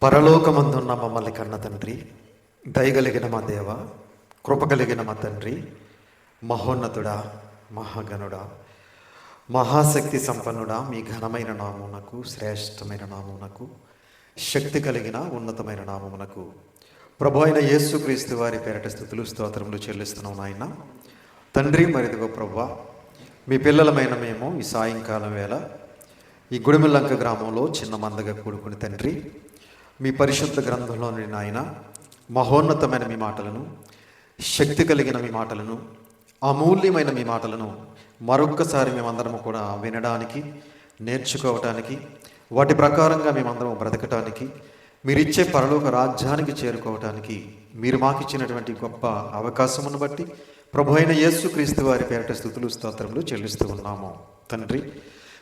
పరలోకమందున్న మమ్మల్ని కన్న తండ్రి, దయగలిగిన మా దేవ, కృపగలిగిన మా తండ్రి, మహోన్నతుడా, మహాగణుడా, మహాశక్తి సంపన్నుడా, మీ ఘనమైన నామమునకు, శ్రేష్టమైన నామమునకు, శక్తి కలిగిన ఉన్నతమైన నామమునకు ప్రభు అయిన యేసుక్రీస్తు వారి పేరట స్తుతులు స్తోత్రములు చెల్లిస్తున్నాం నాయన. తండ్రి, మరిదిగో ప్రభువా, మీ పిల్లలమైన మేము ఈ సాయంకాలం వేళ ఈ గుడిమిల్లంక గ్రామంలో చిన్న మందగా కూడుకుని తండ్రి, మీ పరిశుద్ధ గ్రంథంలోని నాయన మహోన్నతమైన మీ మాటలను, శక్తి కలిగిన మీ మాటలను, అమూల్యమైన మీ మాటలను మరొక్కసారి మేమందరము కూడా వినడానికి, నేర్చుకోవటానికి, వాటి ప్రకారంగా మేమందరం బ్రతకటానికి, మీరిచ్చే పరలోక రాజ్యానికి చేరుకోవటానికి మీరు మాకిచ్చినటువంటి గొప్ప అవకాశమును బట్టి ప్రభు అయిన యేసుక్రీస్తు వారి పేరట స్తుతులు స్తోత్రములు చెల్లిస్తూ ఉన్నాము. తండ్రి,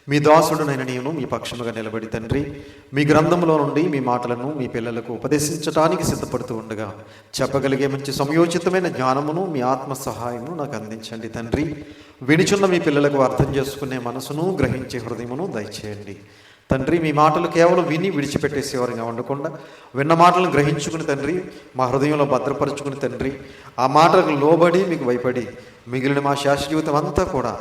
మీ దాసుడునైన నేను మీ పక్షముగా నిలబడి తండ్రి, మీ గ్రంథంలో నుండి మీ మాటలను మీ పిల్లలకు ఉపదేశించడానికి సిద్ధపడుతూ ఉండగా చెప్పగలిగే మంచి సమయోచితమైన జ్ఞానమును మీ ఆత్మ సహాయమును నాకు అందించండి తండ్రి. వినిచున్న మీ పిల్లలకు అర్థం చేసుకునే మనసును, గ్రహించే హృదయమును దయచేయండి తండ్రి. మీ మాటలు కేవలం విని విడిచిపెట్టేసేవారుగా ఉండకుండా విన్న మాటలను గ్రహించుకుని తండ్రి, మా హృదయంలో భద్రపరుచుకుని తండ్రి, ఆ మాటలకు లోబడి మీకు భయపడి మిగిలిన మా శాశ్వత జీవితం అంతా కూడా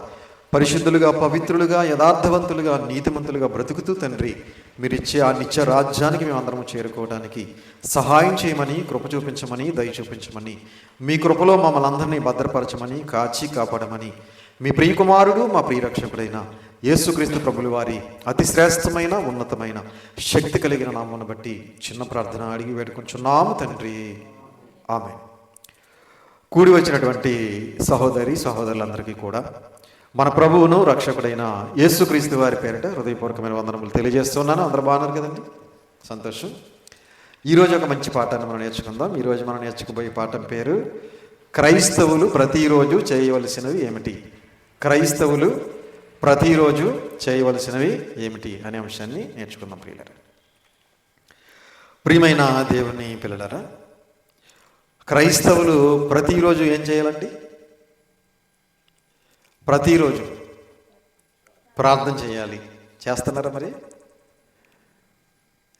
పరిశుద్ధులుగా, పవిత్రులుగా, యథార్థవంతులుగా, నీతిమంతులుగా బ్రతుకుతూ తండ్రి, మీరిచ్చే ఆ నిత్య రాజ్యానికి మేమందరం చేరుకోవడానికి సహాయం చేయమని, కృప చూపించమని, దయ చూపించమని, మీ కృపలో మమ్మల్ని అందరినీ భద్రపరచమని, కాచి కాపాడమని మీ ప్రియకుమారుడు, మా ప్రియరక్షకుడైన యేసుక్రీస్తు ప్రభుల వారి అతి శ్రేష్టమైన, ఉన్నతమైన, శక్తి కలిగిన నామమును బట్టి చిన్న ప్రార్థన అడిగి వేడుకుంటున్నాము తండ్రి, ఆమేన్. కూడి వచ్చినటువంటి సహోదరి సహోదరులందరికీ కూడా మన ప్రభువును రక్షకుడైన యేసుక్రీస్తు వారి పేరిట హృదయపూర్వకమైన వందనములు తెలియజేస్తున్నాను. అందరూ బాగున్నారు కదండి? సంతోషం. ఈరోజు ఒక మంచి పాఠాన్ని మనం నేర్చుకుందాం. ఈరోజు మనం నేర్చుకోబోయే పాఠం పేరు క్రైస్తవులు ప్రతిరోజు చేయవలసినవి ఏమిటి. క్రైస్తవులు ప్రతిరోజు చేయవలసినవి ఏమిటి అనే అంశాన్ని నేర్చుకుందాం. ప్రియమైన దేవుని పిల్లలారా, క్రైస్తవులు ప్రతిరోజు ఏం చేయాలండి? ప్రతిరోజు ప్రార్థన చేయాలి. చేస్తున్నారా మరి?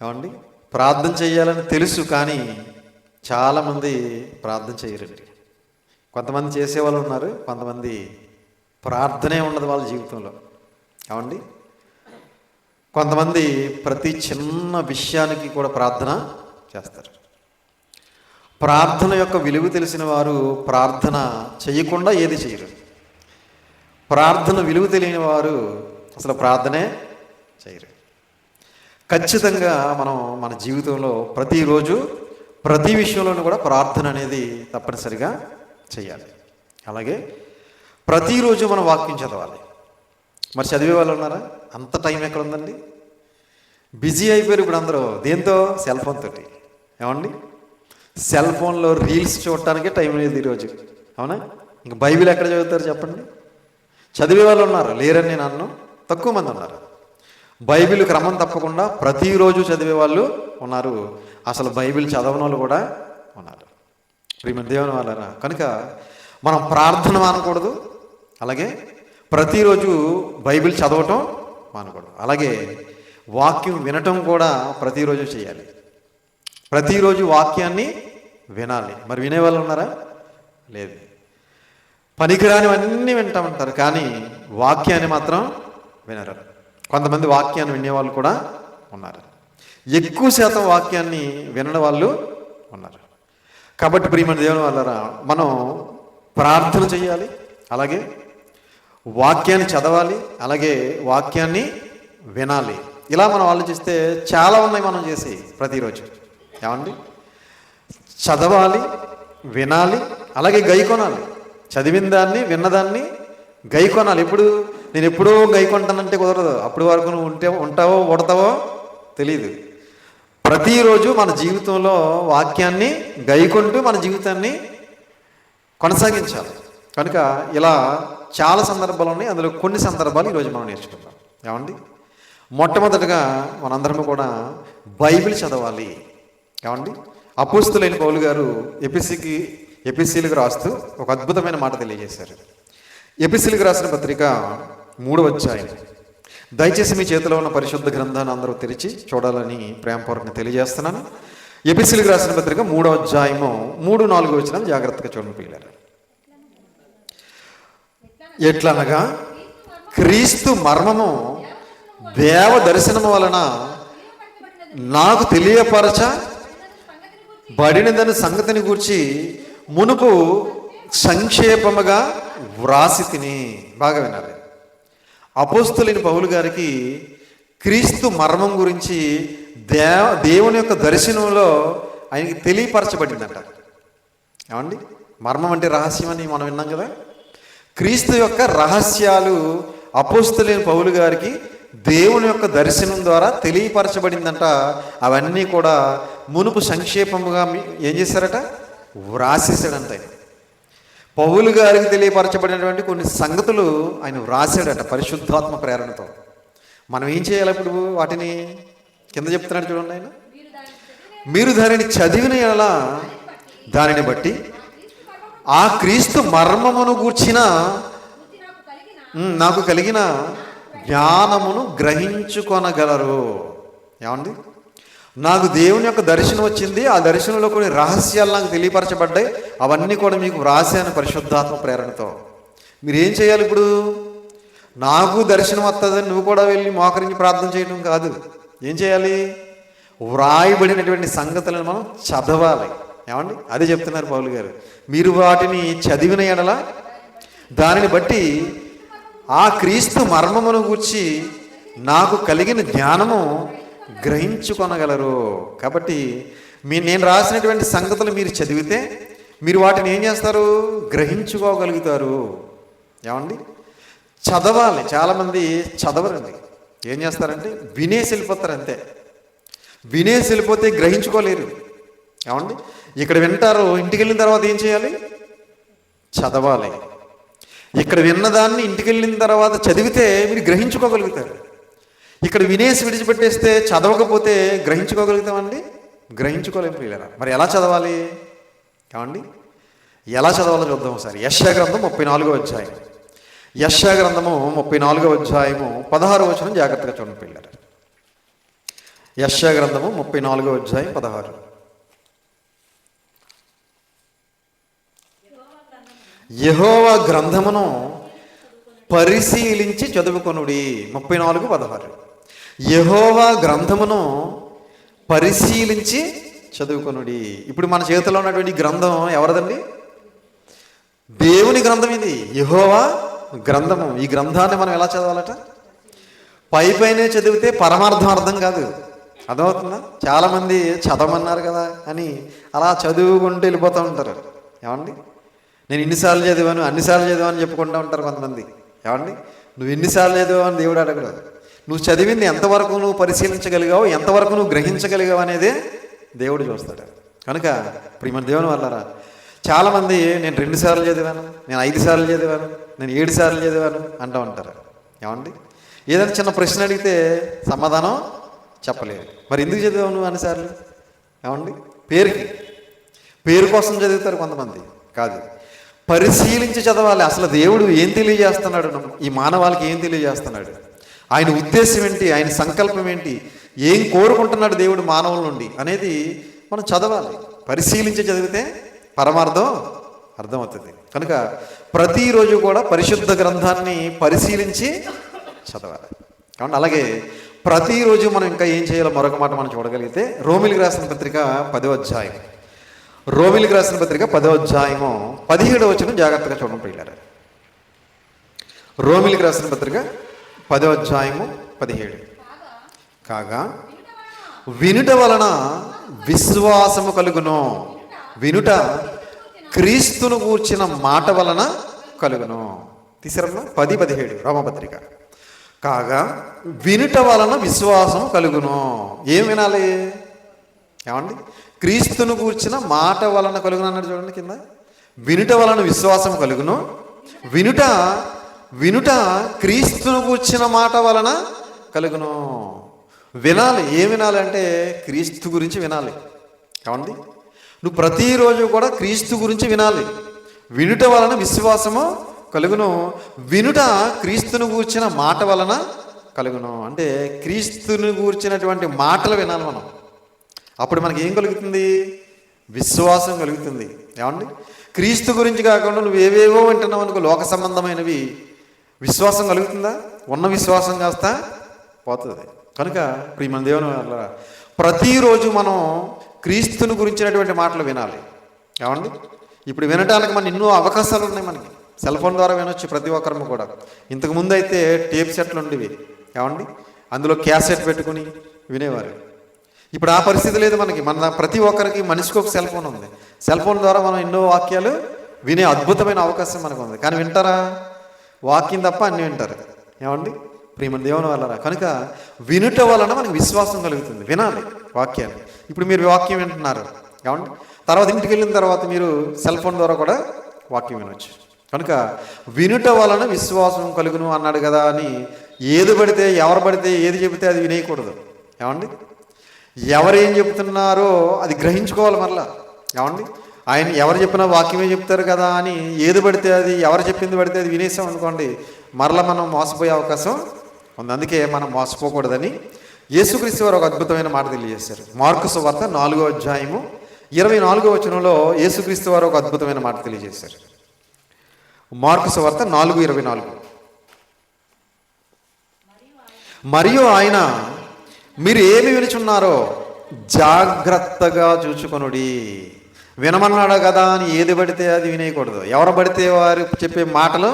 ఏమండి, ప్రార్థన చేయాలని తెలుసు, కానీ చాలామంది ప్రార్థన చేయరండి. కొంతమంది చేసేవాళ్ళు ఉన్నారు, కొంతమంది ప్రార్థనే ఉండదు వాళ్ళ జీవితంలో. ఏమండి, కొంతమంది ప్రతి చిన్న విషయానికి కూడా ప్రార్థన చేస్తారు. ప్రార్థన యొక్క విలువ తెలిసిన వారు ప్రార్థన చేయకుండా ఏది చేయరు. ప్రార్థన విలువ తెలియని వారు అసలు ప్రార్థనే చేయరు. ఖచ్చితంగా మనం మన జీవితంలో ప్రతిరోజు ప్రతి విషయంలోనూ కూడా ప్రార్థన అనేది తప్పనిసరిగా చేయాలి. అలాగే ప్రతిరోజు మనం వాక్యం చదవాలి. మరి చదివే వాళ్ళు ఉన్నారా? అంత టైం ఎక్కడ ఉందండి? బిజీ అయిపోయారు ఇప్పుడు అందరూ. దేంతో? సెల్ ఫోన్ తోటి. ఏమండి, సెల్ ఫోన్లో రీల్స్ చూడటానికే టైం లేదు ఈరోజు. అవునా? ఇంక బైబిల్ ఎక్కడ చదువుతారు చెప్పండి? చదివే వాళ్ళు ఉన్నారు, లేరని నేను అన్ను, తక్కువ మంది ఉన్నారు. బైబిల్ క్రమం తప్పకుండా ప్రతిరోజు చదివే వాళ్ళు ఉన్నారు. అసలు బైబిల్ చదవని వాళ్ళు కూడా ఉన్నారు. ప్రియమైన దేవుని వాళ్ళారా, కనుక మనం ప్రార్థన మానకూడదు, అలాగే ప్రతిరోజు బైబిల్ చదవటం మానకూడదు, అలాగే వాక్యం వినటం కూడా ప్రతిరోజు చేయాలి. ప్రతిరోజు వాక్యాన్ని వినాలి. మరి వినేవాళ్ళు ఉన్నారా? లేదు. పనికిరానివన్నీ వింటామంటారు, కానీ వాక్యాన్ని మాత్రం వినరు. కొంతమంది వాక్యాన్ని వినేవాళ్ళు కూడా ఉన్నారు. ఎక్కువ శాతం వాక్యాన్ని వినని వాళ్ళు ఉన్నారు. కాబట్టి ప్రియమైన దేవుని వాళ్ళరా, మనం ప్రార్థన చేయాలి, అలాగే వాక్యాన్ని చదవాలి, అలాగే వాక్యాన్ని వినాలి. ఇలా మనం ఆలోచిస్తే చాలా ఉన్నాయి మనం చేసి ప్రతిరోజు. ఏమండి, చదవాలి, వినాలి, అలాగే గైకొనాలి. చదివిన దాన్ని, విన్నదాన్ని గైకొనాలి. నేను ఎప్పుడూ గైకొంటానంటే కుదరదు. అప్పటి వరకు నువ్వు ఉంటావో ఉడతావో తెలియదు. ప్రతిరోజు మన జీవితంలో వాక్యాన్ని గైకొంటూ మన జీవితాన్ని కొనసాగించాలి. కనుక ఇలా చాలా సందర్భాలు ఉన్నాయి. అందులో కొన్ని సందర్భాలు ఈరోజు మనం నేర్చుకుందాం. ఏమండి, మొట్టమొదటిగా మనందరము కూడా బైబిల్ చదవాలి. ఏమండి, అపోస్తలుడైన పౌలు గారు ఎపిసీలకు రాస్తూ ఒక అద్భుతమైన మాట తెలియజేశారు. ఎపిసీలకు రాసిన పత్రిక 3వ అధ్యాయం దయచేసి మీ చేతిలో ఉన్న పరిశుద్ధ గ్రంథాన్ని అందరూ తెరిచి చూడాలని ప్రేమపూర్వకంగా తెలియజేస్తున్నాను. ఎపిసిలకు రాసిన పత్రిక 3వ అధ్యాయము 3-4 వచనం జాగ్రత్తగా చూడండి పిల్లలు. ఎట్లనగా క్రీస్తు మర్మము దేవ దర్శనము వలన నాకు తెలియపరచబడినదని సంగతిని గూర్చి మునుపు సంక్షేపముగా వ్రాసి తిని. బాగా వినాలి. అపోస్తలుడైన పౌలు గారికి క్రీస్తు మర్మం గురించి దేవుని యొక్క దర్శనంలో ఆయనకి తెలియపరచబడిందంట. ఏమండి, మర్మం అంటే రహస్యం అని మనం విన్నాం కదా. క్రీస్తు యొక్క రహస్యాలు అపోస్తలుడైన పౌలు గారికి దేవుని యొక్క దర్శనం ద్వారా తెలియపరచబడిందంట. అవన్నీ కూడా మునుపు సంక్షేపముగా ఏం చేశారట, వ్రాసేసాడంట. పౌలు గారికి తెలియపరచబడినటువంటి కొన్ని సంగతులు ఆయన వ్రాసాడట పరిశుద్ధాత్మ ప్రేరణతో. మనం ఏం చేయాలి ఇప్పుడు? వాటిని కింద చెప్తున్నాడు చూడండి ఆయన. మీరు దానిని చదివిన ఎలా దానిని బట్టి ఆ క్రీస్తు మర్మమును గూర్చిన నాకు కలిగిన జ్ఞానమును గ్రహించుకొనగలరు. ఏమండి, నాకు దేవుని యొక్క దర్శనం వచ్చింది. ఆ దర్శనంలో కొన్ని రహస్యాలు నాకు తెలియపరచబడ్డాయి. అవన్నీ కూడా మీకు వ్రాసాను పరిశుద్ధాత్మ ప్రేరణతో. మీరు ఏం చేయాలి ఇప్పుడు? నాకు దర్శనం వస్తుందని నువ్వు కూడా వెళ్ళి మోకరించి ప్రార్థన చేయడం కాదు. ఏం చేయాలి? వ్రాయబడినటువంటి సంగతులను మనం చదవాలి. ఏమండి, అదే చెప్తున్నారు పౌలు గారు. మీరు వాటిని చదివిన ఎడల దానిని బట్టి ఆ క్రీస్తు మర్మమును గూర్చి నాకు కలిగిన జ్ఞానము గ్రహించుకొనగలరు. కాబట్టి నేను రాసినటువంటి సంగతులు మీరు చదివితే మీరు వాటిని ఏం చేస్తారు? గ్రహించుకోగలుగుతారు. ఏమండి, చదవాలి. చాలామంది చదవరండి. ఏం చేస్తారంటే వినేసి వెళ్ళిపోతారు అంతే. వినేసి వెళ్ళిపోతే గ్రహించుకోలేరు. ఏమండి, ఇక్కడ వింటారు, ఇంటికి వెళ్ళిన తర్వాత ఏం చేయాలి? చదవాలి. ఇక్కడ విన్నదాన్ని ఇంటికి వెళ్ళిన తర్వాత చదివితే మీరు గ్రహించుకోగలుగుతారు. ఇక్కడ వినేసి విడిచిపెట్టేస్తే చదవకపోతే గ్రహించుకోగలుగుతామండి? గ్రహించుకోలేము ప్రియులారా. మరి ఎలా చదవాలి? ఏమండి, ఎలా చదవాలో చూద్దాం ఒకసారి. యెషయా గ్రంథం 34వ అధ్యాయం. యెషయా గ్రంథము 34వ అధ్యాయము 16వ వచనం జాగ్రత్తగా చూడండి పిల్లలు. యెషయా గ్రంథము 34వ అధ్యాయం 16. యెహోవా గ్రంథమును పరిశీలించి చదువుకొనుడి. 34:16. యెహోవా గ్రంథమును పరిశీలించి చదువుకొనుడి. ఇప్పుడు మన చేతిలో ఉన్నటువంటి గ్రంథం ఎవరిదండి? దేవుని గ్రంథం ఇది, యెహోవా గ్రంథము. ఈ గ్రంథాన్ని మనం ఎలా చదవాలట? పైపైనే చదివితే పరమార్థం అర్థం కాదు. అర్థమవుతుందా? చాలామంది చదవమన్నారు కదా అని అలా చదువుకుంటూ వెళ్ళిపోతూ ఉంటారు. ఏమండి, నేను ఇన్నిసార్లు చదివాను అన్నిసార్లు చదివాను చెప్పుకుంటూ ఉంటారు కొంతమంది. ఏమండి, నువ్వు ఎన్నిసార్లు చదివావు అని దేవుడు అడగడు. నువ్వు చదివింది ఎంతవరకు నువ్వు పరిశీలించగలిగావు, ఎంతవరకు నువ్వు గ్రహించగలిగావు అనేదే దేవుడు చూస్తాడు. కనుక ప్రియమైన దేవుని వల్లరా చాలామంది నేను 2 సార్లు చదివాను, నేను 5 సార్లు చదివాను, నేను 7 సార్లు చదివాను అంటూ ఉంటారు. ఏమండి, ఏదైనా చిన్న ప్రశ్న అడిగితే సమాధానం చెప్పలేదు. మరి ఎందుకు చదివావు నువ్వు అన్నిసార్లు? ఏమండి, పేరు కోసం చదువుతారు కొంతమంది. కాదు, పరిశీలించి చదవాలి. అసలు దేవుడు ఏం తెలియజేస్తున్నాడు, ఈ మానవాళికి ఏం తెలియజేస్తున్నాడు, ఆయన ఉద్దేశం ఏంటి, ఆయన సంకల్పం ఏంటి, ఏం కోరుకుంటున్నాడు దేవుడు మానవుల నుండి అనేది మనం చదవాలి. పరిశీలించి చదివితే పరమార్థం అర్థమవుతుంది. కనుక ప్రతిరోజు కూడా పరిశుద్ధ గ్రంథాన్ని పరిశీలించి చదవాలి. కాబట్టి అలాగే ప్రతిరోజు మనం ఇంకా ఏం చేయాలో మరొక మాట మనం చూడగలిగితే రోమిలికి రాసిన పత్రిక 10వ అధ్యాయం. రోమిలికి రాసిన పత్రిక 10వ అధ్యాయము 17వ వచనం జాగ్రత్తగా చూడండి పిల్లలు. రోమిలికి రాసిన పత్రిక 10వ అధ్యాయము 17. కాగా వినుట వలన విశ్వాసము కలుగును, వినుట క్రీస్తును గూర్చిన మాట వలన కలుగును. తీసారమ్మా 10:17 రోమపత్రిక. కాగా వినుట వలన విశ్వాసం కలుగును. ఏం వినాలి? ఏమండి, క్రీస్తును గూర్చిన మాట వలన కలుగును అన్నాడు చూడండి కింద. వినుట వలన విశ్వాసం కలుగును, వినుట క్రీస్తును గూర్చిన మాట వలన కలుగును. వినాలి. ఏం వినాలి అంటే క్రీస్తు గురించి వినాలి. ఏమండి, నువ్వు ప్రతిరోజు కూడా క్రీస్తు గురించి వినాలి. వినుట వలన విశ్వాసము కలుగును, వినుట క్రీస్తును గూర్చిన మాట వలన కలుగును. అంటే క్రీస్తుని గూర్చినటువంటి మాటలు వినాలి మనం. అప్పుడు మనకి ఏం కలుగుతుంది? విశ్వాసం కలుగుతుంది. ఏమండి? క్రీస్తు గురించి కాకుండా నువ్వు ఏవేవో వింటున్నావు అనుకో, లోక సంబంధమైనవి, విశ్వాసం కలుగుతుందా? ఉన్న విశ్వాసం కాస్త పోతుంది. కనుక ప్రియమైన దేవుని వల్ల ప్రతిరోజు మనం క్రీస్తుని గురించినటువంటి మాటలు వినాలి. ఏమండి? ఇప్పుడు వినటానికి మన ఎన్నో అవకాశాలు ఉన్నాయి. మనకి సెల్ ఫోన్ ద్వారా వినొచ్చు ప్రతి ఒక్కరము కూడా. ఇంతకుముందు అయితే టేప్ సెట్లు ఉండేవి. ఏమండి? అందులో క్యాసెట్ పెట్టుకుని వినేవారు. ఇప్పుడు ఆ పరిస్థితి లేదు మనకి. మన ప్రతి ఒక్కరికి మనిషికి ఒక సెల్ ఫోన్ ఉంది. సెల్ ఫోన్ ద్వారా మనం ఎన్నో వాక్యాలు వినే అద్భుతమైన అవకాశం మనకు ఉంది. కానీ వింటారా? వాక్యం తప్ప అన్నీ వింటారు. ఏమండి? ప్రియమైన దేవుని వల్ల కనుక వినుట వలన మనకి విశ్వాసం కలుగుతుంది. వినాలి వాక్యాన్ని. ఇప్పుడు మీరు వాక్యం వింటున్నారు. ఏమండి? తర్వాత ఇంటికి వెళ్ళిన తర్వాత మీరు సెల్ ఫోన్ ద్వారా కూడా వాక్యం వినొచ్చు. కనుక వినుట వలన విశ్వాసం కలుగును అన్నాడు కదా అని ఏది పడితే ఎవరు పడితే ఏది చెబితే అది వినేయకూడదు. ఏమండి? ఎవరేం చెప్తున్నారో అది గ్రహించుకోవాలి మరలా. ఏమండి? ఆయన ఎవరు చెప్పినా వాక్యమే చెప్తారు కదా అని ఏది పడితే అది, ఎవరు చెప్పింది పడితే అది వినేసాం అనుకోండి, మరలా మనం మోసపోయే అవకాశం ఉంది. అందుకే మనం మోసపోకూడదని యేసుక్రీస్తు వారు ఒక అద్భుతమైన మాట తెలియజేశారు. మార్కు సువార్త 4వ అధ్యాయము 24వ వచనంలో యేసుక్రీస్తు వారు ఒక అద్భుతమైన మాట తెలియజేశారు. మార్కు సువార్త 4:24. మరియు ఆయన మీరు ఏమి వినుచున్నారో జాగ్రత్తగా చూచుకొనుడి. వినమన్నాడు కదా అని ఏది పడితే అది వినేయకూడదు. ఎవరు పడితే వారు చెప్పే మాటలు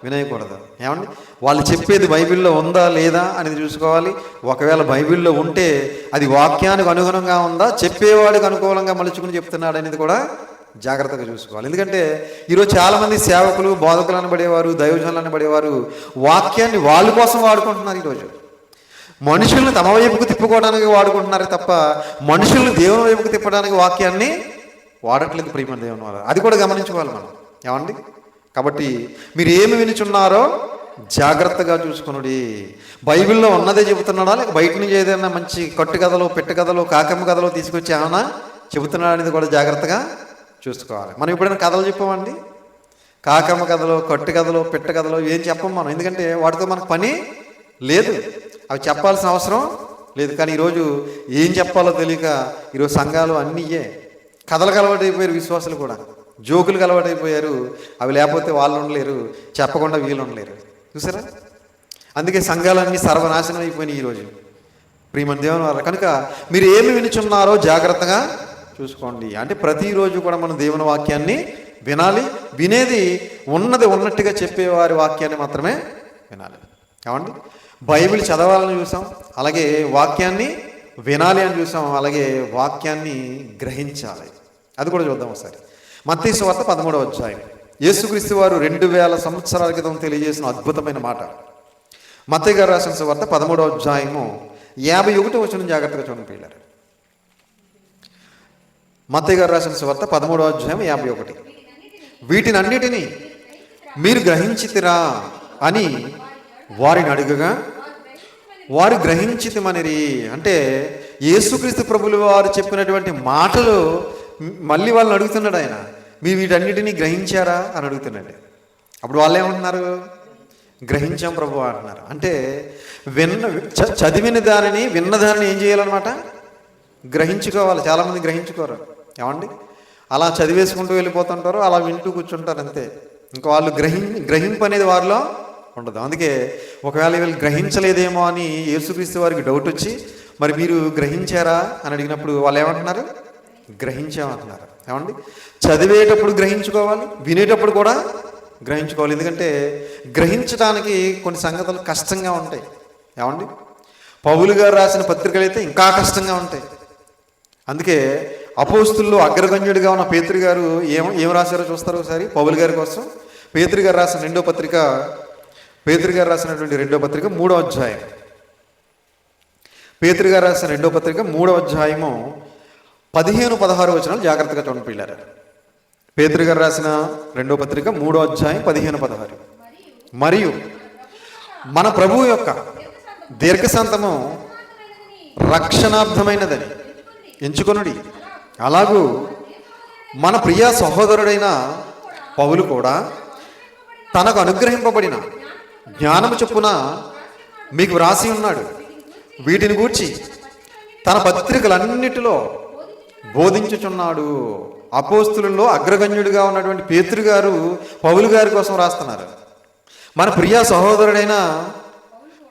వినేయకూడదు. ఏమండి? వాళ్ళు చెప్పేది బైబిల్లో ఉందా లేదా అనేది చూసుకోవాలి. ఒకవేళ బైబిల్లో ఉంటే అది వాక్యానికి అనుగుణంగా ఉందా, చెప్పేవాడికి అనుకూలంగా మలుచుకుని చెప్తున్నాడు అనేది కూడా జాగ్రత్తగా చూసుకోవాలి. ఎందుకంటే ఈరోజు చాలామంది సేవకులు, బోధకులు అనబడేవారు, దైవజనులు అనబడేవారు వాక్యాన్ని వాళ్ళ కోసం వాడుకుంటున్నారు. ఈరోజు మనుషులను తమ వైపుకు తిప్పుకోవడానికి వాడుకుంటున్నారు తప్ప మనుషులను దేవుని వైపుకు తిప్పడానికి వాక్యాన్ని వాడట్లేదు. ప్రియమైన దేవుని వల్ల అది కూడా గమనించుకోవాలి మనం. ఏమండి? కాబట్టి మీరు ఏమి వినుచున్నారో జాగ్రత్తగా చూసుకునుడి. బైబిల్లో ఉన్నదే చెబుతున్నాడా, లేక బయట నుంచి ఏదైనా మంచి కట్టు కథలు, పెట్టు కథలు, కాకమ్మ కథలు తీసుకొచ్చి ఏమన్నా చెబుతున్నాడు అనేది కూడా జాగ్రత్తగా చూసుకోవాలి. మనం ఎప్పుడైనా కథలు చెప్పామండి? కాకమ్మ కథలు, కట్టు కథలు, పెట్టు కథలు ఏం చెప్పం మనం. ఎందుకంటే వాటితో మనకు పని లేదు, అవి చెప్పాల్సిన అవసరం లేదు. కానీ ఈరోజు ఏం చెప్పాలో తెలియక ఈరోజు సంఘాలు అన్నీయే కథలకు అలవాటైపోయారు. విశ్వాసులు కూడా జోకులకు అలవాటైపోయారు. అవి లేకపోతే వాళ్ళు ఉండలేరు, చెప్పకుండా వీళ్ళు ఉండలేరు. చూసారా? అందుకే సంఘాలన్నీ సర్వనాశనం అయిపోయినాయి ఈరోజు. ప్రియమైన దేవుని వల్ల కనుక మీరు ఏమి వినుచున్నారో జాగ్రత్తగా చూసుకోండి. అంటే ప్రతిరోజు కూడా మనం దేవుని వాక్యాన్ని వినాలి. వినేది ఉన్నది ఉన్నట్టుగా చెప్పేవారి వాక్యాన్ని మాత్రమే వినాలి. ఏమండి? బైబిల్ చదవాలని చూసాం, అలాగే వాక్యాన్ని వినాలి అని చూసాం, అలాగే వాక్యాన్ని గ్రహించాలి. అది కూడా చూద్దాం ఒకసారి. మత్తయి సువార్త 13వ అధ్యాయం. యేసుక్రీస్తు వారు 2000 సంవత్సరాల క్రితం తెలియజేసిన అద్భుతమైన మాట. మత్తయి గారు రాసిన సువార్త 13వ అధ్యాయము 51వ వచనం జాగ్రత్తగా చూడండి పిల్లలు. మత్తయి గారు రాసిన సువార్త 13వ అధ్యాయం 51. వీటినన్నిటినీ మీరు గ్రహించితిరా అని వారిని అడుగగా వారు గ్రహించితిమనిరి. అంటే యేసుక్రీస్తు ప్రభులు వారు చెప్పినటువంటి మాటలు మళ్ళీ వాళ్ళని అడుగుతున్నాడు ఆయన, మీరు వీటన్నిటినీ గ్రహించారా అని అడుగుతున్నాడు. అప్పుడు వాళ్ళు ఏమంటున్నారు? గ్రహించాం ప్రభు అంటున్నారు. అంటే చదివిన దానిని, విన్న దానిని ఏం చేయాలన్నమాట? గ్రహించుకోవాలి. చాలామంది గ్రహించుకోరు. ఏమండి? అలా చదివేసుకుంటూ వెళ్ళిపోతుంటారు, అలా వింటూ కూర్చుంటారు అంతే. ఇంకా వాళ్ళు గ్రహింపు అనేది వారిలో ఉండదు. అందుకే ఒకవేళ వీళ్ళు గ్రహించలేదేమో అని యేసుక్రీస్తు వారికి డౌట్ వచ్చి, మరి మీరు గ్రహించారా అని అడిగినప్పుడు వాళ్ళు ఏమంటున్నారు? గ్రహించామంటున్నారు. ఏమండి? చదివేటప్పుడు గ్రహించుకోవాలి, వినేటప్పుడు కూడా గ్రహించుకోవాలి. ఎందుకంటే గ్రహించడానికి కొన్ని సంగతులు కష్టంగా ఉంటాయి. ఏమండి? పౌలు గారు రాసిన పత్రికలు అయితే ఇంకా కష్టంగా ఉంటాయి. అందుకే అపోస్తుల్లో అగ్రగణ్యుడిగా ఉన్న పేతురు గారు ఏం రాశారో చూస్తారు ఒకసారి. పౌలు గారి కోసం పేతురు గారు రాసిన రెండో పత్రిక, పేతురు గారు రాసినటువంటి రెండో పత్రిక 3వ అధ్యాయం. పేతురు గారు రాసిన రెండో పత్రిక 3వ అధ్యాయము 15-16 వచనాలు జాగ్రత్తగా చూడండి పిల్లలు. పేతురు గారు రాసిన రెండో పత్రిక 3వ అధ్యాయం 15-16. మరియు మన ప్రభువు యొక్క దీర్ఘశాంతము రక్షణార్థమైనదని ఎంచుకొనుడి. అలాగూ మన ప్రియ సహోదరుడైన పౌలు కూడా తనకు అనుగ్రహింపబడిన జ్ఞానము చొప్పున మీకు వ్రాసి ఉన్నాడు. వీటిని గూర్చి తన పత్రికలన్నిటిలో బోధించుచున్నాడు. అపోస్తులలో అగ్రగణ్యుడిగా ఉన్నటువంటి పేతురు గారు పౌలు గారి కోసం రాస్తున్నారు. మన ప్రియ సహోదరుడైన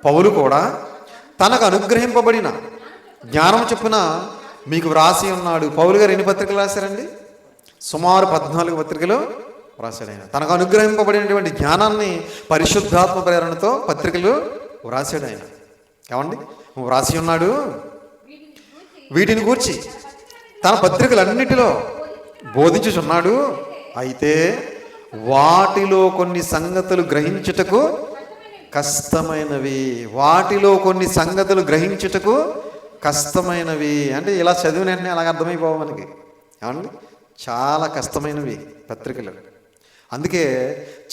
పౌలు కూడా తనకు అనుగ్రహింపబడిన జ్ఞానం చొప్పున మీకు వ్రాసి ఉన్నాడు. పౌలు గారు ఎన్ని పత్రికలు రాశారండి? సుమారు 14 పత్రికలు వ్రాసాడు. ఆయన తనకు అనుగ్రహింపబడినటువంటి జ్ఞానాన్ని పరిశుద్ధాత్మ ప్రేరణతో పత్రికలు వ్రాసాడు. ఆయన ఏమండి వ్రాసి ఉన్నాడు. వీటిని గూర్చి తన పత్రికలన్నిటిలో బోధించుచున్నాడు. అయితే వాటిలో కొన్ని సంగతులు గ్రహించుటకు కష్టమైనవి. వాటిలో కొన్ని సంగతులు గ్రహించుటకు కష్టమైనవి అంటే ఇలా చదివిన వెంటనే అలాగ అర్థమైపోవు మనకి. ఏమండి చాలా కష్టమైనవి పత్రికలు. అందుకే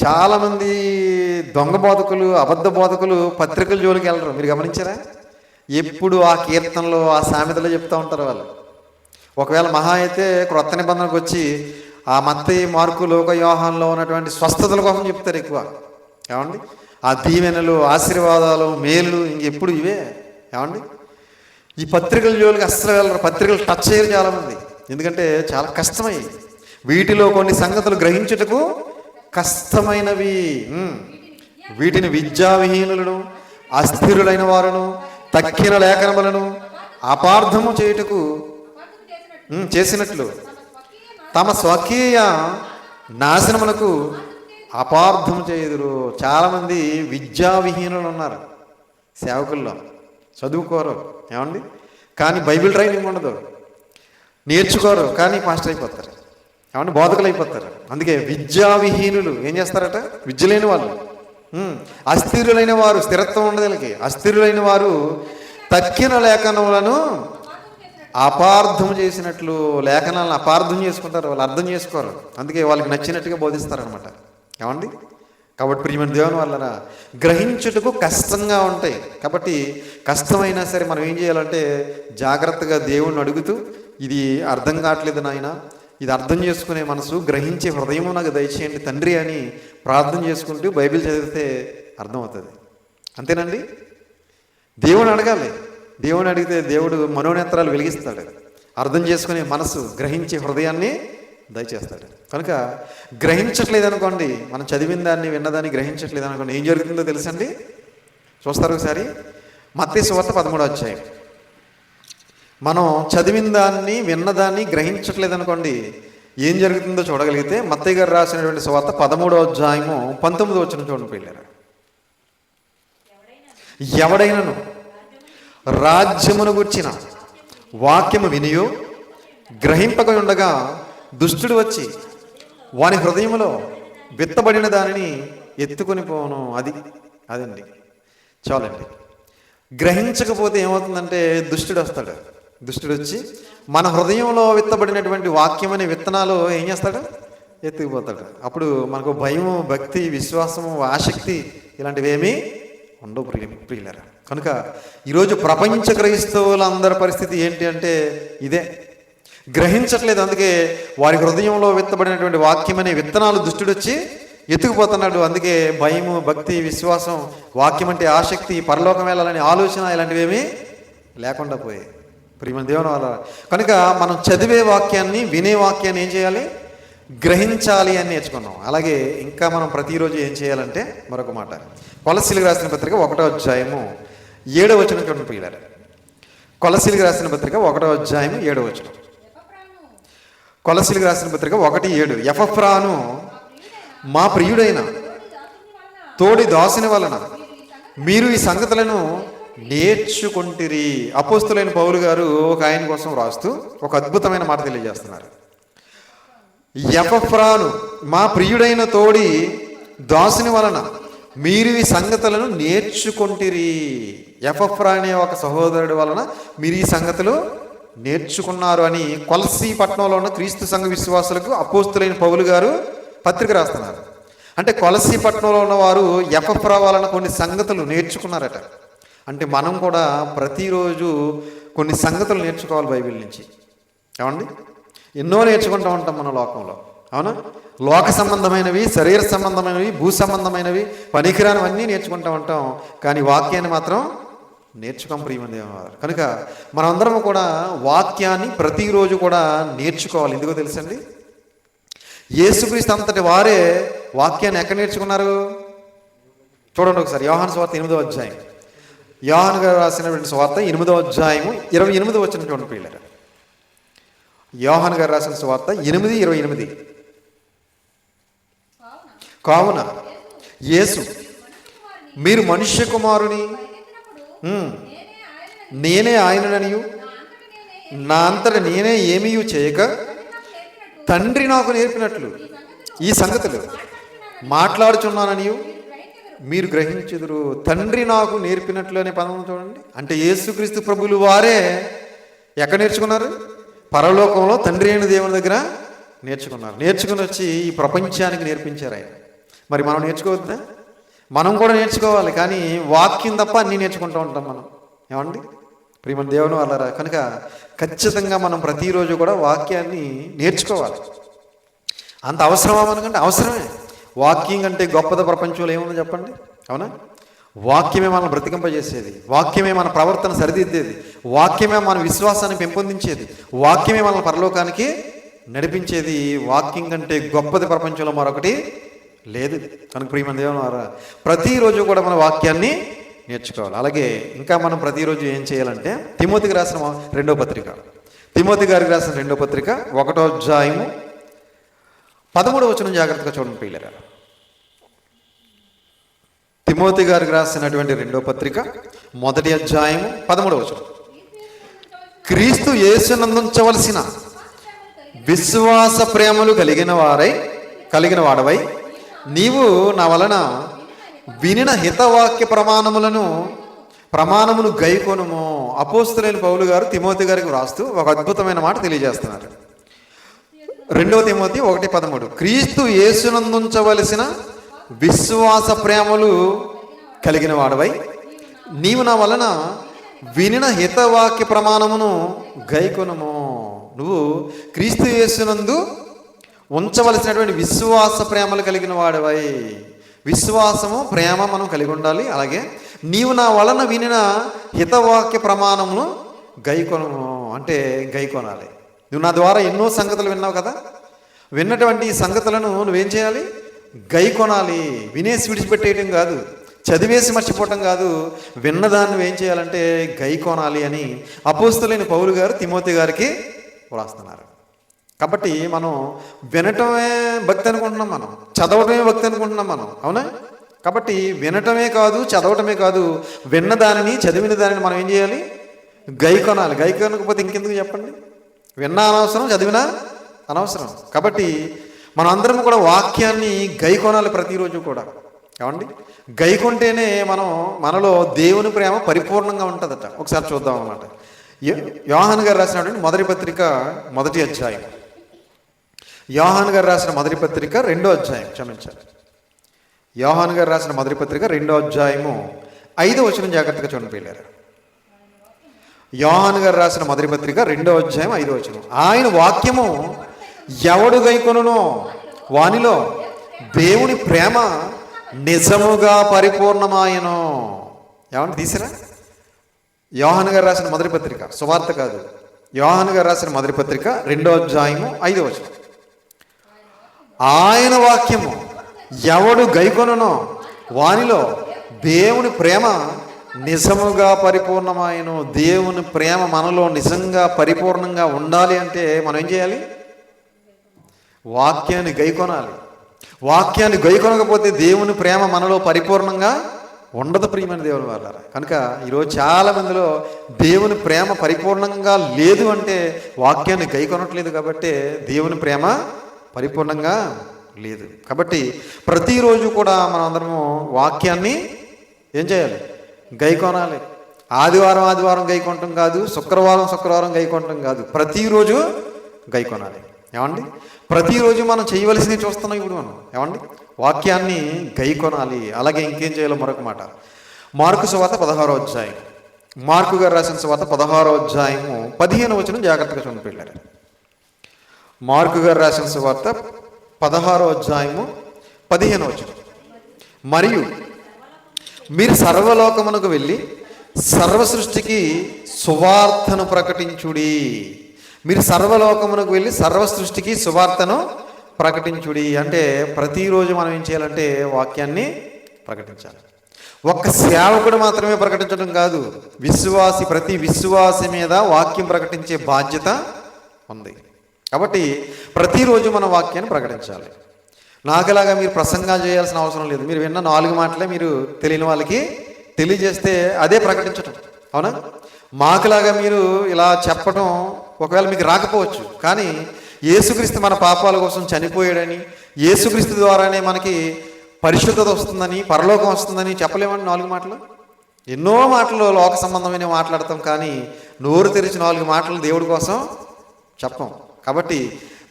చాలామంది దొంగ బోధకులు, అబద్ధ బోధకులు పత్రికల జోలికి వెళ్ళరు. మీరు గమనించారా? ఎప్పుడు ఆ కీర్తనలో, ఆ సామెతలో చెప్తూ ఉంటారు వాళ్ళు. ఒకవేళ మహా అయితే క్రొత్త నిబంధనకు వచ్చి ఆ మత్తయి, మార్కు, లోక, యోహాన్లో ఉన్నటువంటి స్వస్థతల కోసం చెప్తారు ఎక్కువ. ఏమండి ఆ దీవెనలు, ఆశీర్వాదాలు, మేలు ఇంకెప్పుడు ఇవే. ఏమండి ఈ పత్రికల జోలికి అస్సలు వెళ్ళరు. పత్రికలు టచ్ చేయరు చాలామంది. ఎందుకంటే చాలా కష్టమై వీటిలో కొన్ని సంగతులు గ్రహించుటకు కష్టమైనవి. వీటిని విద్యావిహీనులను, అస్థిరులైన వారును, తక్కిన లేఖనములను అపార్థము చేయుటకు చేసినట్లు తమ స్వకీయ నాశనమునకు అపార్థం చేయుదురు. చాలామంది విద్యావిహీనులు ఉన్నారు సేవకుల్లో. చదువుకోరు. ఏమండి కానీ బైబిల్ ట్రైనింగ్ ఉండదు. నేర్చుకోరు కానీ పాస్టర్ అయిపోతారు. ఏమంటే బోధకులు అయిపోతారు. అందుకే విద్యావిహీనులు ఏం చేస్తారట? విద్య లేని వాళ్ళు. అస్థిరులైన వారు, స్థిరత్వం ఉండదు వీళ్ళకి. అస్థిరులైన వారు తక్కిన లేఖనములను అపార్థం చేసినట్లు, లేఖనాలను అపార్థం చేసుకుంటారు. వాళ్ళు అర్థం చేసుకోరు. అందుకే వాళ్ళకి నచ్చినట్టుగా బోధిస్తారనమాట. ఏమండి కాబట్టి ప్రియమైన దేవుని వల్లరా గ్రహించుటకు కష్టంగా ఉంటాయి. కాబట్టి కష్టమైనా సరే మనం ఏం చేయాలంటే జాగ్రత్తగా దేవుణ్ణి అడుగుతూ, ఇది అర్థం కావట్లేదు నాయన, ఇది అర్థం చేసుకునే మనసు, గ్రహించే హృదయము నాకు దయచేయండి తండ్రి అని ప్రార్థన చేసుకుంటూ బైబిల్ చదివితే అర్థమవుతుంది. అంతేనండి. దేవుని అడగాలి. దేవుని అడిగితే దేవుడు మనోనేత్రాలు వెలిగిస్తాడు. అర్థం చేసుకునే మనసు, గ్రహించే హృదయాన్ని దయచేస్తాడు. కనుక గ్రహించట్లేదు అనుకోండి, మనం చదివిన దాన్ని, విన్నదాన్ని గ్రహించట్లేదు అనుకోండి, ఏం జరుగుతుందో తెలుసండి? చూస్తారు ఒకసారి. మత్తయి సువార్త 13వ అధ్యాయం. మనం చదివిన దాన్ని, విన్నదాన్ని గ్రహించట్లేదు అనుకోండి, ఏం జరుగుతుందో చూడగలిగితే మత్తయి గారు రాసినటువంటి సువార్త 13వ అధ్యాయము 19వ వచనం చూడండి పిల్లలు. ఎవడైనను రాజ్యమును గూర్చిన వాక్యము వినియు గ్రహింపక ఉండగా దుష్టుడు వచ్చి వాని హృదయములో విత్తబడిన దానిని ఎత్తుకొని పోను. అదండి చాలండి. గ్రహించకపోతే ఏమవుతుందంటే దుష్టుడు వస్తాడు. దుష్టుడు వచ్చి మన హృదయంలో విత్తబడినటువంటి వాక్యం అనే విత్తనాలు ఏం చేస్తాడు? ఎత్తుకుపోతాడు. అప్పుడు మనకు భయము, భక్తి, విశ్వాసము, ఆసక్తి ఇలాంటివి ఏమీ ఉండవు ప్రియులరా. కనుక ఈరోజు ప్రపంచ క్రైస్తవులందరి పరిస్థితి ఏంటి అంటే ఇదే, గ్రహించట్లేదు. అందుకే వారి హృదయంలో విత్తబడినటువంటి వాక్యం అనే విత్తనాలు దుష్టుడు వచ్చి ఎత్తుకుపోతున్నాడు. అందుకే భయము, భక్తి, విశ్వాసం, వాక్యం అంటే ఆసక్తి, పరలోకం వెళ్ళాలని ఆలోచన ఇలాంటివి ఏమీ లేకుండా పోయాయి ప్రియమైన దేవుని వల్ల. కనుక మనం చదివే వాక్యాన్ని, వినే వాక్యాన్ని ఏం చేయాలి? గ్రహించాలి అని నేర్చుకున్నాం. అలాగే ఇంకా మనం ప్రతిరోజు ఏం చేయాలంటే మరొక మాట, కొలస్సీలకు రాసిన పత్రిక 1వ అధ్యాయము 7వ వచనం చూడండి ప్రియులారా. కొలస్సీలకు రాసిన పత్రిక 1వ అధ్యాయము 7వ వచనం. కొలస్సీలకు రాసిన పత్రిక 1:7. ఎపఫ్రాను మా ప్రియుడైన తోడి దాసుని వలన మీరు ఈ సంగతులను నేర్చుకుంటిరి. అపోస్తులైన పౌలు గారు ఒక ఆయన కోసం రాస్తూ ఒక అద్భుతమైన మాట తెలియజేస్తున్నారు. ఎపఫ్రాను మా ప్రియుడైన తోడి దాసుని వలన మీరు ఈ సంగతులను నేర్చుకుంటిరి. ఎపఫ్రా అనే ఒక సహోదరుడి వలన మీరు ఈ సంగతులు నేర్చుకున్నారు అని కొలస్సీ పట్టణంలో ఉన్న క్రీస్తు సంఘ విశ్వాసులకు అపోస్తులైన పౌలు గారు పత్రిక రాస్తున్నారు. అంటే కొలస్సీ పట్టణంలో ఉన్నవారు ఎపఫ్రా వలన కొన్ని సంగతులు నేర్చుకున్నారట. అంటే మనం కూడా ప్రతిరోజు కొన్ని సంగతులు నేర్చుకోవాలి బైబిల్ నుంచి. ఏమండి? ఎన్నో నేర్చుకుంటూ ఉంటాం మన లోకంలో, అవునా? లోక సంబంధమైనవి, శరీర సంబంధమైనవి, భూ సంబంధమైనవి, పనికిరానివన్నీ నేర్చుకుంటూ ఉంటాం, కానీ వాక్యాన్ని మాత్రం నేర్చుకోం ప్రియమైన దేవుని వారు. కనుక మనమందరం కూడా వాక్యాన్ని ప్రతిరోజు కూడా నేర్చుకోవాలి. ఎందుకో తెలుసండి, యేసుక్రీస్తు అంతటి వారే వాక్యాన్ని ఎక్కడ నేర్చుకున్నారు? చూడండి ఒకసారి, యోహాను సువార్త 8వ అధ్యాయం. యోహాను గారు రాసినటువంటి సువార్త 8వ అధ్యాయము 28 వచనం చూడండి ప్రియులారా. యోహాను గారు రాసిన సువార్త 8:28. కావున యేసు మీరు మనుష్య కుమారుని నేనే ఆయనననియు నా అంతట నేనే ఏమీ చేయక తండ్రి నాకు నేర్పినట్లు ఈ సంగతులు మాట్లాడుచున్నాననియు మీరు గ్రహించుదురు. తండ్రి నాకు నేర్పినట్లు అనే పదం చూడండి. అంటే యేసుక్రీస్తు ప్రభులు వారే ఎక్కడ నేర్చుకున్నారు? పరలోకంలో తండ్రి అయిన దేవుని దగ్గర నేర్చుకున్నారు. నేర్చుకుని వచ్చి ఈ ప్రపంచానికి నేర్పించారు ఆయన. మరి మనం నేర్చుకోవద్దా? మనం కూడా నేర్చుకోవాలి, కానీ వాక్యం తప్ప అన్నీ నేర్చుకుంటూ ఉంటాం మనం. ఏమండి ప్రియమైన దేవుని వాళ్ళరా? కనుక ఖచ్చితంగా మనం ప్రతిరోజు కూడా వాక్యాన్ని నేర్చుకోవాలి. అంత అవసరమా మనకంటే? అవసరమే. వాక్యం కంటే గొప్పద ప్రపంచంలో ఏముందో చెప్పండి? అవునా? వాక్యమే మనల్ని బ్రతికింపజేసేది, వాక్యమే మన ప్రవర్తన సరిదిద్దేది, వాక్యమే మన విశ్వాసాన్ని పెంపొందించేది, వాక్యమే మనల్ని పరలోకానికి నడిపించేది. వాక్యం కంటే గొప్పది ప్రపంచంలో మరొకటి లేదు. కనుక ప్రియమైన దేవుని వారా, ప్రతిరోజు కూడా మన వాక్యాన్ని నేర్చుకోవాలి. అలాగే ఇంకా మనం ప్రతిరోజు ఏం చేయాలంటే, తిమోతికి రాసిన 2వ పత్రిక, తిమోతి గారికి రాసిన 2వ పత్రిక 1వ అధ్యాయము 13వ వచనం జాగ్రత్తగా చూడండి ప్రియులారా. తిమోతి గారికి రాసినటువంటి 2వ పత్రిక 1వ అధ్యాయము 13వ వచనం. క్రీస్తు యేసునందుంచవలసిన విశ్వాస ప్రేమలు కలిగిన వాడవై నీవు నా వలన వినిన హితవాక్య ప్రమాణమును గైకొనుము. అపోస్తలుడైన పౌలు గారు తిమోతి గారికి వ్రాస్తూ ఒక అద్భుతమైన మాట తెలియజేస్తున్నారు. 2వ తిమోతి 1:13. క్రీస్తు యేసునందుంచవలసిన విశ్వాస ప్రేమలు కలిగిన వాడవై నీవు నా వలన వినిన హితవాక్య ప్రమాణమును గైకొనుము. నువ్వు క్రీస్తు యేసునందు ఉంచవలసినటువంటి విశ్వాస ప్రేమలు కలిగిన వాడవై. విశ్వాసము, ప్రేమ మనం కలిగి ఉండాలి. అలాగే నీవు నా వలన వినిన హితవాక్య ప్రమాణమును గైకొనుము అంటే గైకొనాలి. నువ్వు నా ద్వారా ఎన్నో సంగతులు విన్నావు కదా, విన్నటువంటి ఈ సంగతులను నువ్వేం చేయాలి? గైకొనాలి. వినేసి విడిచిపెట్టేయటం కాదు, చదివేసి మర్చిపోవటం కాదు, విన్నదాన్ని నువ్వేం చేయాలంటే గైకొనాలి అని అపోస్తలుడైన పౌలు గారు తిమోతి గారికి వ్రాస్తున్నారు. కాబట్టి మనం వినటమే భక్తి అనుకుంటున్నాం, మనం చదవటమే భక్తి అనుకుంటున్నాం మనం. అవునా? కాబట్టి వినటమే కాదు, చదవటమే కాదు, విన్న దానిని, చదివిన దానిని మనం ఏం చేయాలి? గైకొనాలి. గైకొనకపోతే ఇంకెందుకు చెప్పండి? విన్నా అనవసరం, చదివినా అనవసరం. కాబట్టి మనం అందరం కూడా వాక్యాన్ని గైకొనాలి ప్రతిరోజు కూడా. ఏమండి? గైకొంటేనే మనలో దేవుని ప్రేమ పరిపూర్ణంగా ఉంటుందట. ఒకసారి చూద్దాం అన్నమాట. యోహాను గారు రాసినటువంటి 1వ పత్రిక 1వ అధ్యాయం. యోహాను గారు రాసిన 1వ పత్రిక 2వ అధ్యాయం, క్షమించాలి. యోహాను గారు రాసిన 1వ పత్రిక 2వ అధ్యాయము 5వ వచనం జాగ్రత్తగా చూడండి పిల్లలు. యోహాను గారు రాసిన 1వ పత్రిక 2వ అధ్యాయం 5వ వచనం. ఆయన వాక్యము ఎవడు గైకొనునో వానిలో దేవుని ప్రేమ నిజముగా పరిపూర్ణమాయను. ఏమంటే తీసిరా? యోహాను గారు రాసిన 1వ పత్రిక, సువార్త కాదు, యోహాను గారు రాసిన 1వ పత్రిక 2వ అధ్యాయము 5వ వచనం. ఆయన వాక్యము ఎవడు గైకొనునో వానిలో దేవుని ప్రేమ నిజముగా పరిపూర్ణమాయను. దేవుని ప్రేమ మనలో నిజంగా పరిపూర్ణంగా ఉండాలి అంటే మనం ఏం చేయాలి? వాక్యాన్ని గైకొనాలి. వాక్యాన్ని గైకొనకపోతే దేవుని ప్రేమ మనలో పరిపూర్ణంగా ఉండదు ప్రియమైన దేవుని వాళ్ళారా. కనుక ఈరోజు చాలా మందిలో దేవుని ప్రేమ పరిపూర్ణంగా లేదు అంటే వాక్యాన్ని గైకొనట్లేదు, కాబట్టి దేవుని ప్రేమ పరిపూర్ణంగా లేదు. కాబట్టి ప్రతిరోజు కూడా మనం అందరము వాక్యాన్ని ఏం చేయాలి? గైకొనాలి. ఆదివారం గైకొనటం కాదు, శుక్రవారం గైకొనటం కాదు, ప్రతిరోజు గైకొనాలి. ఏమండి? ప్రతిరోజు మనం చేయవలసింది చూస్తున్నాం ఇప్పుడు మనం. ఏమండి? వాక్యాన్ని గైకొనాలి. అలాగే ఇంకేం చేయాలో మరొక మాట. మార్కు సువార్త 16వ అధ్యాయం. మార్కు గారు రాసిన సువార్త 16వ అధ్యాయము 15వ వచనం జాగ్రత్తగా చూడండి పిల్లలు. మార్కు గారు రాసిన సువార్త 16వ అధ్యాయము 15వ వచనం. మరియు మీరు సర్వలోకమునకు వెళ్ళి సర్వ సృష్టికి సువార్తను ప్రకటించుడి. మీరు సర్వలోకమునకు వెళ్ళి సర్వ సృష్టికి సువార్తను ప్రకటించుడి అంటే ప్రతిరోజు మనం ఏం చేయాలంటే వాక్యాన్ని ప్రకటించాలి. ఒక్క సేవకుడు మాత్రమే ప్రకటించడం కాదు, ప్రతి విశ్వాసి మీద వాక్యం ప్రకటించే బాధ్యత ఉంది. కాబట్టి ప్రతిరోజు మన వాక్యాన్ని ప్రకటించాలి. నాకులాగా మీరు ప్రసంగాలు చేయాల్సిన అవసరం లేదు. మీరు విన్న 4 మాటలే మీరు తెలియని వాళ్ళకి తెలియజేస్తే అదే ప్రకటించటం, అవునా? మాకులాగా మీరు ఇలా చెప్పటం ఒకవేళ మీకు రాకపోవచ్చు, కానీ యేసుక్రీస్తు మన పాపాల కోసం చనిపోయాడని, యేసుక్రీస్తు ద్వారానే మనకి పరిశుద్ధత వస్తుందని, పరలోకం వస్తుందని చెప్పలేమండి 4 మాటలు. ఎన్నో మాటలు లోక సంబంధమైన మాట్లాడతాం, కానీ నోరు తెరిచి 4 మాటలు దేవుడి కోసం చెప్పం. కాబట్టి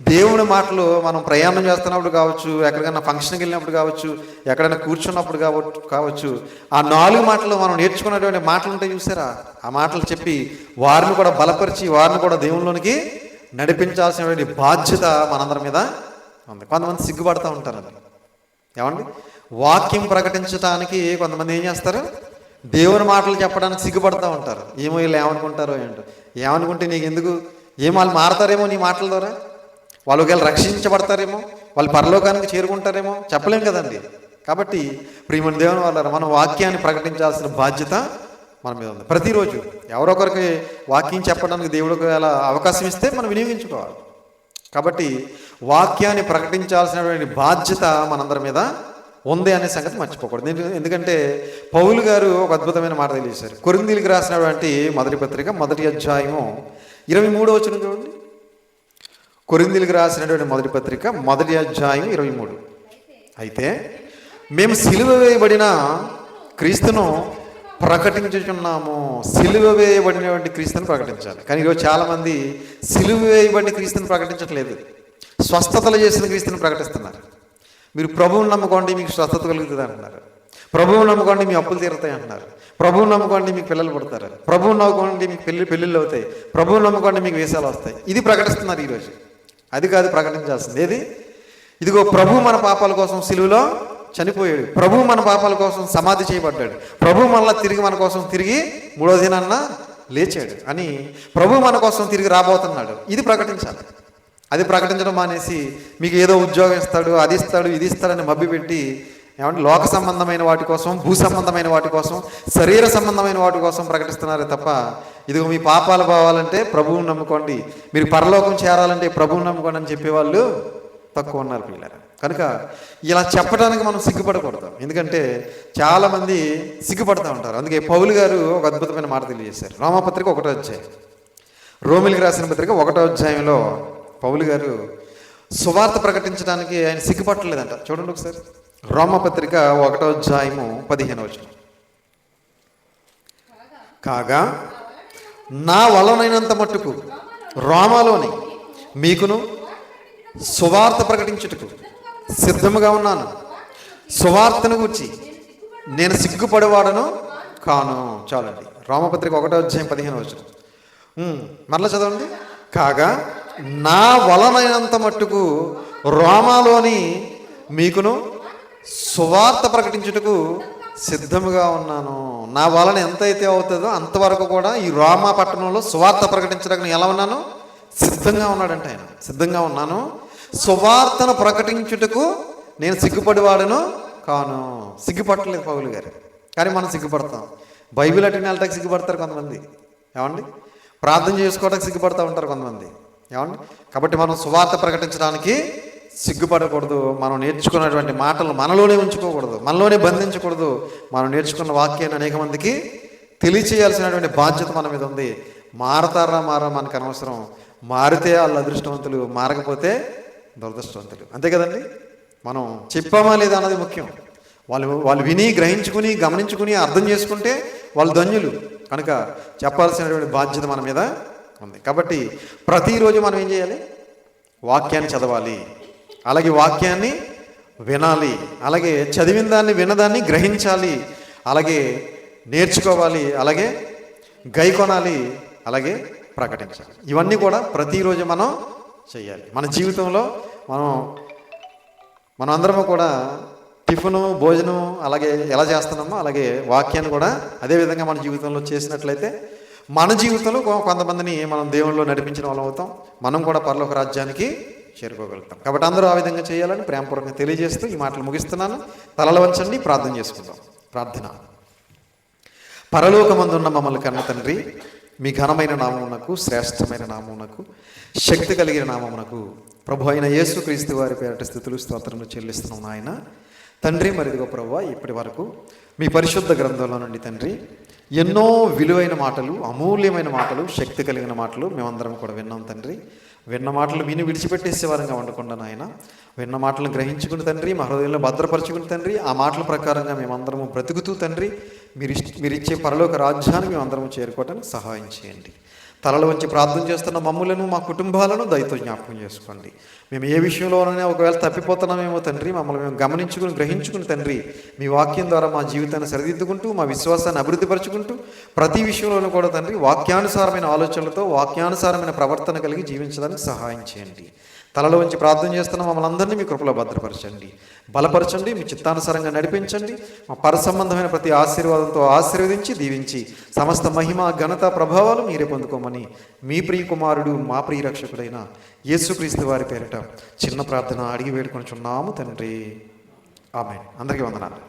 దేవుని మాటలు మనం ప్రయాణం చేస్తున్నప్పుడు కావచ్చు, ఎక్కడికైనా ఫంక్షన్కి వెళ్ళినప్పుడు కావచ్చు, ఎక్కడైనా కూర్చున్నప్పుడు కావచ్చు, ఆ 4 మాటలు మనం నేర్చుకున్నటువంటి మాటలు ఉంటాయి చూసారా, ఆ మాటలు చెప్పి వారిని కూడా బలపరిచి వారిని కూడా దేవునిలోనికి నడిపించాల్సినటువంటి బాధ్యత మనందరి మీద ఉంది. కొంతమంది సిగ్గుపడుతూ ఉంటారు. ఏమండి, వాక్యం ప్రకటించడానికి కొంతమంది ఏం చేస్తారు, దేవుని మాటలు చెప్పడానికి సిగ్గుపడుతూ ఉంటారు. ఏమో వీళ్ళు ఏమనుకుంటారో ఏంటో, ఏమనుకుంటే నీకు ఎందుకు, వాళ్ళు మారతారేమో నీ మాటల ద్వారా, వాళ్ళు ఒకవేళ రక్షించబడతారేమో, వాళ్ళు పరలోకానికి చేరుకుంటారేమో, చెప్పలేం కదండి. కాబట్టి ప్రియమైన దేవుని వాళ్ళారా, మనం వాక్యాన్ని ప్రకటించాల్సిన బాధ్యత మన మీద ఉంది. ప్రతిరోజు ఎవరొకరికి వాక్యం చెప్పడానికి దేవుడు ఒకవేళ అవకాశం ఇస్తే మనం వినియోగించుకోవాలి. కాబట్టి వాక్యాన్ని ప్రకటించాల్సినటువంటి బాధ్యత మనందరి మీద ఉంది అనే సంగతి మర్చిపోకూడదు. ఎందుకంటే పౌలు గారు ఒక అద్భుతమైన మాట తెలియజేశారు. కొరింథీయులకు రాసినటువంటి మొదటి పత్రిక 1వ అధ్యాయము 23వ వచనం చూడండి. కొరింథీయులకు రాసినటువంటి మొదటి పత్రిక 1వ అధ్యాయం 23. అయితే మేము సిలువ వేయబడిన క్రీస్తును ప్రకటించుచున్నాము. సిలువ వేయబడినటువంటి క్రీస్తుని ప్రకటించాలి. కానీ ఈరోజు చాలామంది సిలువ వేయబడిన క్రీస్తుని ప్రకటించట్లేదు, స్వస్థతలు చేసిన క్రీస్తుని ప్రకటిస్తున్నారు. మీరు ప్రభువుని నమ్ముకోండి మీకు స్వస్థత కలుగుతుంది అంటున్నారు, ప్రభువుని నమ్ముకోండి మీ అప్పులు తీరుతాయి అంటున్నారు, ప్రభువుని నమ్ముకోండి మీకు పిల్లలు పుడతారు, ప్రభువుని నమ్ముకోండి మీకు పెళ్ళిళ్ళు అవుతాయి, ప్రభువుని నమ్ముకోండి మీకు వేసాలు వస్తాయి. ఇది ప్రకటిస్తున్నారు ఈరోజు. అది కాదు ప్రకటించాల్సింది. ఏది? ఇదిగో ప్రభు మన పాపాల కోసం సిలువలో చనిపోయాడు, ప్రభు మన పాపాల కోసం సమాధి చేయబడ్డాడు, ప్రభు మళ్ళా తిరిగి మన కోసం తిరిగి 3వ దినాన్న లేచాడు అని, ప్రభు మన కోసం తిరిగి రాబోతున్నాడు. ఇది ప్రకటించాలి. అది ప్రకటించడం మానేసి మీకు ఏదో ఉద్యోగం ఇస్తాడు, అది ఇస్తాడు, ఇది ఇస్తాడని మభ్యపెట్టి ఏమంటే లోక సంబంధమైన వాటి కోసం, భూ సంబంధమైన వాటి కోసం, శరీర సంబంధమైన వాటి కోసం ప్రకటిస్తున్నారే తప్ప, ఇదిగో మీ పాపాలు పోవాలంటే ప్రభువుని నమ్ముకోండి, మీరు పరలోకం చేరాలంటే ప్రభువుని నమ్ముకోండి అని చెప్పేవాళ్ళు తక్కువ ఉన్నారు పిల్లలు. కనుక ఇలా చెప్పడానికి మనం సిగ్గుపడకూడదు. ఎందుకంటే చాలామంది సిగ్గుపడుతూ ఉంటారు. అందుకే పౌలు గారు ఒక అద్భుతమైన మాట తెలియజేశారు. రోమపత్రిక 1వ అధ్యాయం, రోమిలికి రాసిన పత్రిక 1వ అధ్యాయంలో పౌలు గారు సువార్త ప్రకటించడానికి ఆయన సిగ్గుపట్టలేదంట. చూడండి ఒకసారి, రోమపత్రిక 1వ అధ్యాయము 15వ వచనం. కాగా నా వలనైనంత మట్టుకు రోమాలోని మీకును సువార్త ప్రకటించుటకు సిద్ధముగా ఉన్నాను. సువార్తను గురించి నేను సిగ్గుపడేవాడను కాను. చాలండి. రోమపత్రిక 1వ అధ్యాయం 15వ వచనం మరలా చదవండి. కాగా నా వలనైనంత మట్టుకు రోమాలోని మీకును సువార్త ప్రకటించుటకు సిద్ధముగా ఉన్నాను. నా వలన ఎంతైతే అవుతుందో అంతవరకు కూడా ఈ రోమా పట్టణంలో సువార్త ప్రకటించడానికి నేను ఎలా ఉన్నాను? సిద్ధంగా ఉన్నాడంటే ఆయన. సిద్ధంగా ఉన్నాను, సువార్తను ప్రకటించుటకు నేను సిగ్గుపడివాడను కాను. సిగ్గుపట్టలేదు పౌలు గారు, కానీ మనం సిగ్గుపడతాం. బైబిల్ అటు వెళ్ళటానికి సిగ్గుపడతారు కొంతమంది. ఏమండి, ప్రార్థన చేసుకోవడానికి సిగ్గుపడుతూ ఉంటారు కొంతమంది. ఏమండి, కాబట్టి మనం సువార్త ప్రకటించడానికి సిగ్గుపడకూడదు. మనం నేర్చుకున్నటువంటి మాటలు మనలోనే ఉంచుకోకూడదు, మనలోనే బంధించకూడదు. మనం నేర్చుకున్న వాక్యాన్ని అనేక మందికి తెలియచేయాల్సినటువంటి బాధ్యత మన మీద ఉంది. మారతారా మనకు అనవసరం. మారితే వాళ్ళు అదృష్టవంతులు, మారకపోతే దురదృష్టవంతులు. అంతే కదండి. మనం చెప్పామా లేదా అన్నది ముఖ్యం. వాళ్ళు విని గ్రహించుకుని గమనించుకుని అర్థం చేసుకుంటే వాళ్ళు ధన్యులు. కనుక చెప్పాల్సినటువంటి బాధ్యత మన మీద ఉంది. కాబట్టి ప్రతిరోజు మనం ఏం చేయాలి? వాక్యాన్ని చదవాలి, అలాగే వాక్యాన్ని వినాలి, అలాగే చదివిన దాన్ని విన్నదాన్ని గ్రహించాలి, అలాగే నేర్చుకోవాలి, అలాగే గైకొనాలి, అలాగే ప్రకటించాలి. ఇవన్నీ కూడా ప్రతిరోజు మనం చేయాలి. మన జీవితంలో మనం మనం అందరము కూడా టిఫిను భోజనం అలాగే ఎలా చేస్తున్నామో అలాగే వాక్యాన్ని కూడా అదేవిధంగా మన జీవితంలో చేసినట్లయితే మన జీవితంలో కొంతమందిని మనం దేవుళ్ళలో నడిపించిన వాళ్ళం అవుతాం. మనం కూడా పరలోక రాజ్యానికి చేరుకోగలుగుతాం. కాబట్టి అందరూ ఆ విధంగా చేయాలని ప్రేమపూర్వకంగా తెలియజేస్తూ ఈ మాటలు ముగిస్తున్నాను. తలలు వంచండి, ప్రార్థన చేసుకుందాం. ప్రార్థన. పరలోకమందున్న మమ్మల్ని కన్న తండ్రి, మీ ఘనమైన నామమునకు, శ్రేష్టమైన నామమునకు, శక్తి కలిగిన నామమునకు ప్రభు అయిన యేసుక్రీస్తు వారి పేరట స్థుతులు స్తోత్రములు చెల్లిస్తున్నాం నాయన. తండ్రి, మరి ఇదిగో ప్రభువా, ఇప్పటి వరకు మీ పరిశుద్ధ గ్రంథంలో నుండి తండ్రి ఎన్నో విలువైన మాటలు, అమూల్యమైన మాటలు, శక్తి కలిగిన మాటలు మేమందరం కూడా విన్నాం తండ్రి. విన్న మాటలు విని విడిచిపెట్టేసేవారంగా ఉండకుండా నాయన, విన్న మాటలను గ్రహించుకుని తండ్రి, మా హృదయంలో భద్రపరచుకుని తండ్రి, ఆ మాటల ప్రకారంగా మేమందరము బ్రతుకుతూ తండ్రి మీరిచ్చే పరలోక రాజ్యాన్ని మేమందరము చేరుకోవడానికి సహాయం చేయండి. తలలు వంచి ప్రార్థన చేస్తున్న మమ్ములను, మా కుటుంబాలను దయతో జ్ఞాపకం చేసుకోండి. మేము ఏ విషయంలోనైనా ఒకవేళ తప్పిపోతున్నామేమో తండ్రి, మమ్మల్ని మేము గమనించుకుని గ్రహించుకుని తండ్రి మీ వాక్యం ద్వారా మా జీవితాన్ని సరిదిద్దుకుంటూ మా విశ్వాసాన్ని అభివృద్ధిపరచుకుంటూ ప్రతి విషయంలోనూ కూడా తండ్రి వాక్యానుసారమైన ఆలోచనలతో వాక్యానుసారమైన ప్రవర్తన కలిగి జీవించడానికి సహాయం చేయండి. తలలో వంచి ప్రార్థన చేస్తున్న మమ్మల్ని అందరినీ మీ కృపలో భద్రపరచండి, బలపరచండి, మీ చిత్తానుసారంగా నడిపించండి. మా పరసంబంధమైన ప్రతి ఆశీర్వాదంతో ఆశీర్వదించి దీవించి సమస్త మహిమ, ఘనత, ప్రభావాలు మీరే పొందుకోమని మీ ప్రియ కుమారుడు, మా ప్రియ రక్షకుడైన యేసుక్రీస్తు వారి పేరిట చిన్న ప్రార్థన అడిగి వేడుకొనుచున్నాము తండ్రి. ఆమేన్. అందరికీ వందనాలు.